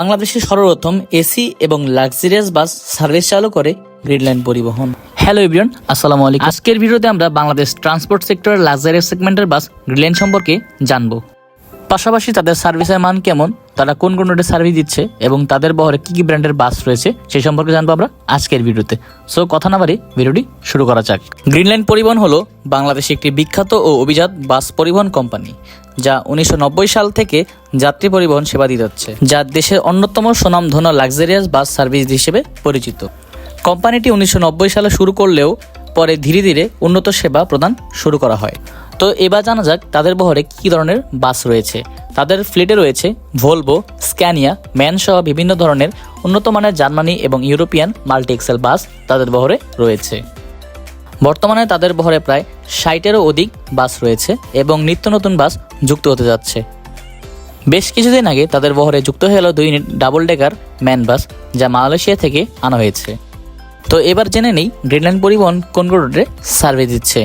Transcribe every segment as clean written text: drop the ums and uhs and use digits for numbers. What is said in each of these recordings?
বাংলাদেশের সর্বপ্রথম এসি এবং লাক্সারিয়াস বাস সার্ভিস চালু করে গ্রিনল্যান্ড পরিবহন। হ্যালো এভরিওয়ান, আসসালামু আলাইকুম। আজকের ভিডিওতে আমরা বাংলাদেশ ট্রান্সপোর্ট সেক্টরের লাক্সারিয়াস সেগমেন্টের বাস গ্রিনল্যান্ড সম্পর্কে জানবো। পাশাপাশি তাদের সার্ভিসের মান কেমন, তারা কোন কোন রুটে সার্ভিস দিচ্ছে এবং তাদের বহরে কি কি ব্র্যান্ডের বাস রয়েছে সেই সম্পর্কে জানবো আমরা আজকের ভিডিওতে। সো কথা না বাড়িয়ে ভিডিওটি শুরু করা যাক। গ্রিনল্যান্ড পরিবহন হলো বাংলাদেশে একটি বিখ্যাত ও অভিজাত বাস পরিবহন কোম্পানি, যা 1990 সাল থেকে যাত্রী পরিবহন সেবা দিয়ে যাচ্ছে, যা দেশের অন্যতম সুনামধন্য লাক্সারিয়াস বাস সার্ভিস হিসেবে পরিচিত। কোম্পানিটি 1990 সালে শুরু করলেও পরে ধীরে ধীরে উন্নত সেবা প্রদান শুরু করা হয়। তো এবার জানা যাক তাদের বহরে কী ধরনের বাস রয়েছে। তাদের ফ্লিটে রয়েছে ভলভো, স্ক্যানিয়া, ম্যান সহ বিভিন্ন ধরনের উন্নত মানের জার্মানি এবং ইউরোপিয়ান মাল্টি এক্সেল বাস তাদের বহরে রয়েছে। বর্তমানে তাদের বহরে প্রায় 60-এরও অধিক বাস রয়েছে এবং নিত্য নতুন বাস যুক্ত হতে যাচ্ছে। বেশ কিছুদিন আগে তাদের বহরে যুক্ত হয়ে গেল 2 ইউনিট ডাবল ডেকার ম্যান বাস, যা মালয়েশিয়া থেকে আনা হয়েছে। তো এবার জেনে নেই গ্রিনল্যান্ড পরিবহন কোন কোন রুটে সার্ভিস দিচ্ছে।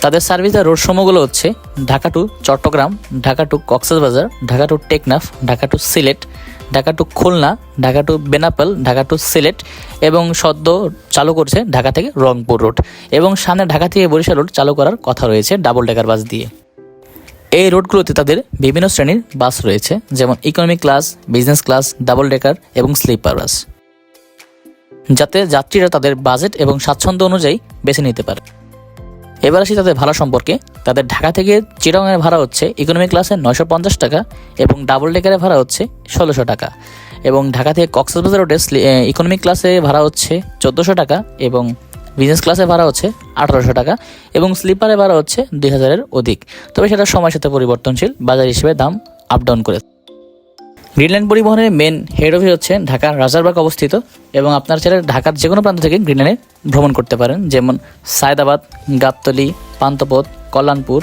তাদের সার্ভিসের রুট সমূহগুলো হচ্ছে Dhaka to Chittagong, Dhaka to Cox's Bazar, Dhaka to Teknaf, Dhaka to Sylhet, Dhaka to Khulna, Dhaka to Benapole, Dhaka to Sylhet এবং সদ্য চালু করছে ঢাকা থেকে রংপুর রুট, এবং সামনে ঢাকা থেকে বরিশাল রুট চালু করার কথা রয়েছে ডাবল ডেকার বাস দিয়ে। এই রুটগুলোতে তাদের বিভিন্ন শ্রেণীর বাস রয়েছে, যেমন economy class, business class, double decker এবং স্লিপার বাস, যাতে যাত্রীরা তাদের বাজেট এবং স্বাচ্ছন্দ্য অনুযায়ী বেছে নিতে পারে। এবার আসি তাদের ভাড়া সম্পর্কে। তাদের ঢাকা থেকে চিটাগংয়ের ভাড়া হচ্ছে ইকোনমি ক্লাসে 950 টাকা এবং ডাবল ডেকারের ভাড়া হচ্ছে 1600 টাকা, এবং ঢাকা থেকে কক্সবাজার রোডে ইকোনমি ক্লাসে ভাড়া হচ্ছে 1400 টাকা এবং বিজনেস ক্লাসে ভাড়া হচ্ছে 1800 টাকা এবং স্লিপারে ভাড়া হচ্ছে 2000-এর অধিক। তবে সেটা সময়ের সাথে পরিবর্তনশীল, বাজার হিসেবে দাম আপ ডাউন করে। গ্রিনল্যান্ড পরিবহনের মেন হেড অফিস হচ্ছে ঢাকার রাজারবাগ অবস্থিত, এবং আপনার চাইলে ঢাকার যে কোনো প্রান্ত থেকে গ্রিনল্যান্ডে ভ্রমণ করতে পারেন, যেমন সায়দাবাদ, গাবতলী, পান্থপথ, কল্যাণপুর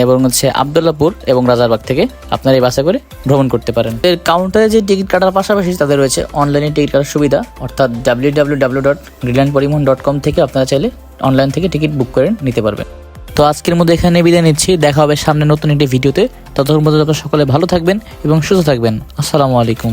এবং আবদুল্লাপুর এবং রাজারবাগ থেকে আপনারা এই বাসে করে ভ্রমণ করতে পারেন। এর কাউন্টারে যে টিকিট কাটার পাশাপাশি তাদের রয়েছে অনলাইনে টিকিট কাটার সুবিধা, অর্থাৎ www.greenlandporibohon.com থেকে আপনারা চাইলে অনলাইন থেকে টিকিট বুক করে নিতে পারবেন। তো আজকের মধ্যে এখানে বিদায় নিচ্ছি, দেখা হবে সামনে নতুন একটি ভিডিওতে। ততক্ষণ পর্যন্ত সকলে ভালো থাকবেন এবং সুস্থ থাকবেন। আসসালামু আলাইকুম।